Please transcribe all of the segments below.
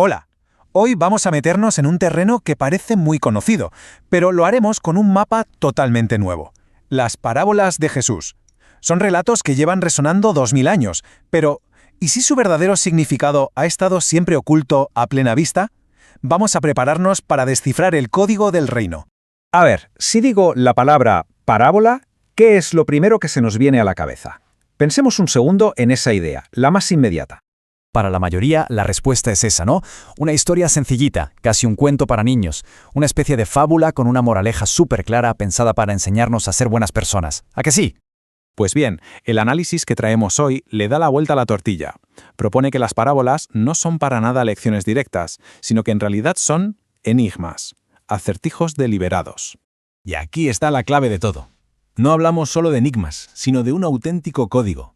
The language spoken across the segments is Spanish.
Hola, hoy vamos a meternos en un terreno que parece muy conocido, pero lo haremos con un mapa totalmente nuevo. Las parábolas de Jesús. Son relatos que llevan resonando 2000 años, pero ¿y si su verdadero significado ha estado siempre oculto a plena vista? Vamos a prepararnos para descifrar el código del reino. A ver, si digo la palabra parábola, ¿qué es lo primero que se nos viene a la cabeza? Pensemos un segundo en esa idea, la más inmediata. Para la mayoría, la respuesta es esa, ¿no? Una historia sencillita, casi un cuento para niños, una especie de fábula con una moraleja súper clara pensada para enseñarnos a ser buenas personas. ¿A que sí? Pues bien, el análisis que traemos hoy le da la vuelta a la tortilla. Propone que las parábolas no son para nada lecciones directas, sino que en realidad son enigmas, acertijos deliberados. Y aquí está la clave de todo. No hablamos solo de enigmas, sino de un auténtico código.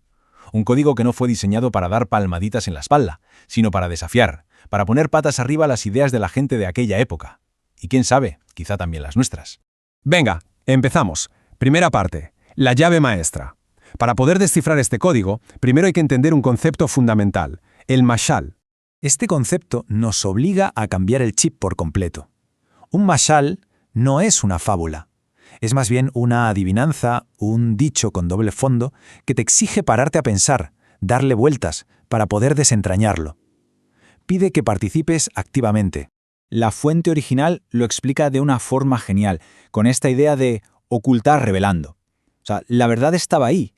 Un código que no fue diseñado para dar palmaditas en la espalda, sino para desafiar, para poner patas arriba las ideas de la gente de aquella época. Y quién sabe, quizá también las nuestras. Venga, empezamos. Primera parte, la llave maestra. Para poder descifrar este código, primero hay que entender un concepto fundamental, el mashal. Este concepto nos obliga a cambiar el chip por completo. Un mashal no es una fábula. Es más bien una adivinanza, un dicho con doble fondo, que te exige pararte a pensar, darle vueltas, para poder desentrañarlo. Pide que participes activamente. La fuente original lo explica de una forma genial, con esta idea de ocultar revelando. O sea, la verdad estaba ahí,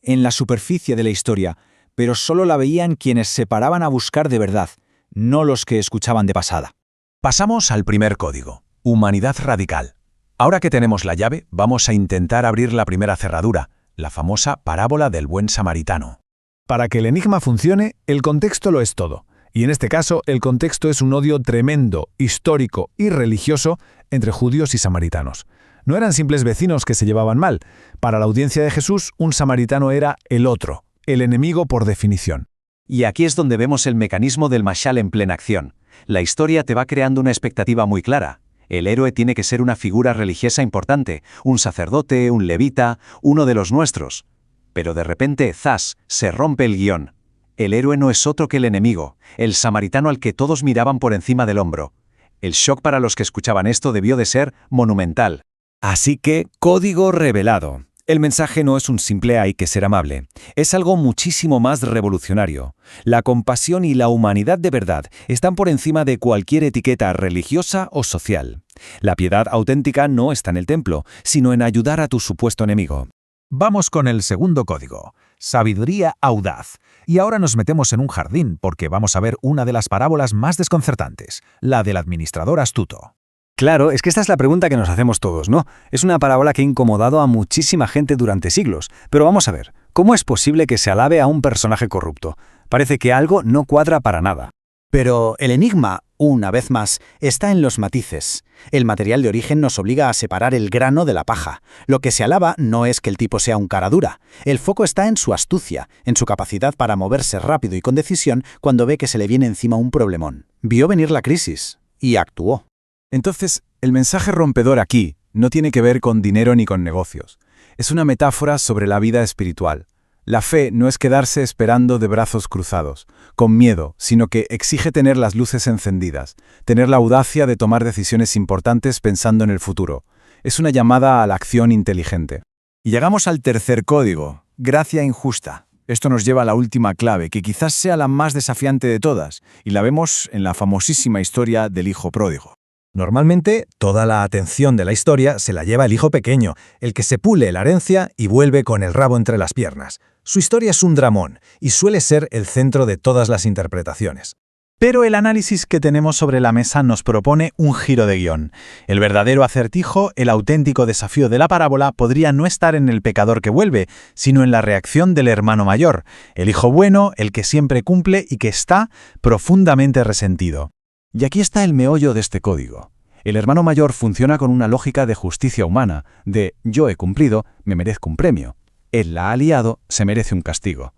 en la superficie de la historia, pero solo la veían quienes se paraban a buscar de verdad, no los que escuchaban de pasada. Pasamos al primer código, humanidad radical. Ahora que tenemos la llave, vamos a intentar abrir la primera cerradura, la famosa parábola del buen samaritano. Para que el enigma funcione, el contexto lo es todo. Y en este caso, el contexto es un odio tremendo, histórico y religioso entre judíos y samaritanos. No eran simples vecinos que se llevaban mal. Para la audiencia de Jesús, un samaritano era el otro, el enemigo por definición. Y aquí es donde vemos el mecanismo del mashal en plena acción. La historia te va creando una expectativa muy clara. El héroe tiene que ser una figura religiosa importante, un sacerdote, un levita, uno de los nuestros. Pero de repente, ¡zas!, se rompe el guión. El héroe no es otro que el enemigo, el samaritano al que todos miraban por encima del hombro. El shock para los que escuchaban esto debió de ser monumental. Así que, código revelado. El mensaje no es un simple hay que ser amable, es algo muchísimo más revolucionario. La compasión y la humanidad de verdad están por encima de cualquier etiqueta religiosa o social. La piedad auténtica no está en el templo, sino en ayudar a tu supuesto enemigo. Vamos con el segundo código, sabiduría audaz. Y ahora nos metemos en un jardín porque vamos a ver una de las parábolas más desconcertantes, la del administrador astuto. Claro, es que esta es la pregunta que nos hacemos todos, ¿no? Es una parábola que ha incomodado a muchísima gente durante siglos. Pero vamos a ver, ¿cómo es posible que se alabe a un personaje corrupto? Parece que algo no cuadra para nada. Pero el enigma, una vez más, está en los matices. El material de origen nos obliga a separar el grano de la paja. Lo que se alaba no es que el tipo sea un cara dura. El foco está en su astucia, en su capacidad para moverse rápido y con decisión cuando ve que se le viene encima un problemón. Vio venir la crisis y actuó. Entonces, el mensaje rompedor aquí no tiene que ver con dinero ni con negocios. Es una metáfora sobre la vida espiritual. La fe no es quedarse esperando de brazos cruzados, con miedo, sino que exige tener las luces encendidas, tener la audacia de tomar decisiones importantes pensando en el futuro. Es una llamada a la acción inteligente. Y llegamos al tercer código, gracia injusta. Esto nos lleva a la última clave, que quizás sea la más desafiante de todas, y la vemos en la famosísima historia del hijo pródigo. Normalmente, toda la atención de la historia se la lleva el hijo pequeño, el que se pule la herencia y vuelve con el rabo entre las piernas. Su historia es un dramón y suele ser el centro de todas las interpretaciones. Pero el análisis que tenemos sobre la mesa nos propone un giro de guión. El verdadero acertijo, el auténtico desafío de la parábola, podría no estar en el pecador que vuelve, sino en la reacción del hermano mayor, el hijo bueno, el que siempre cumple y que está profundamente resentido. Y aquí está el meollo de este código. El hermano mayor funciona con una lógica de justicia humana, de yo he cumplido, me merezco un premio. Él la ha liado, se merece un castigo.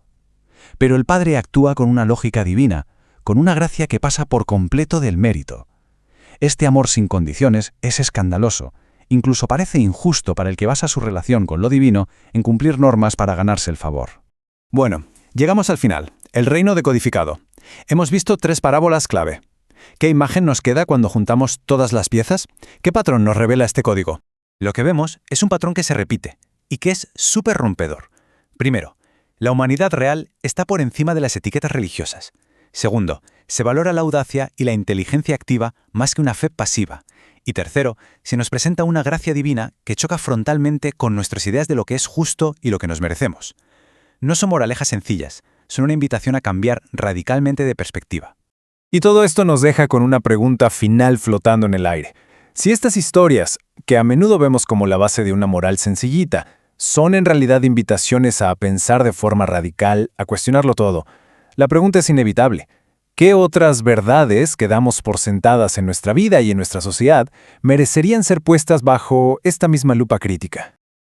Pero el padre actúa con una lógica divina, con una gracia que pasa por completo del mérito. Este amor sin condiciones es escandaloso, incluso parece injusto para el que basa su relación con lo divino en cumplir normas para ganarse el favor. Bueno, llegamos al final, el reino decodificado. Hemos visto 3 parábolas clave. ¿Qué imagen nos queda cuando juntamos todas las piezas? ¿Qué patrón nos revela este código? Lo que vemos es un patrón que se repite y que es súper rompedor. Primero, la humanidad real está por encima de las etiquetas religiosas. Segundo, se valora la audacia y la inteligencia activa más que una fe pasiva. Y tercero, se nos presenta una gracia divina que choca frontalmente con nuestras ideas de lo que es justo y lo que nos merecemos. No son moralejas sencillas, son una invitación a cambiar radicalmente de perspectiva. Y todo esto nos deja con una pregunta final flotando en el aire. Si estas historias, que a menudo vemos como la base de una moral sencillita, son en realidad invitaciones a pensar de forma radical, a cuestionarlo todo, la pregunta es inevitable. ¿Qué otras verdades que damos por sentadas en nuestra vida y en nuestra sociedad merecerían ser puestas bajo esta misma lupa crítica?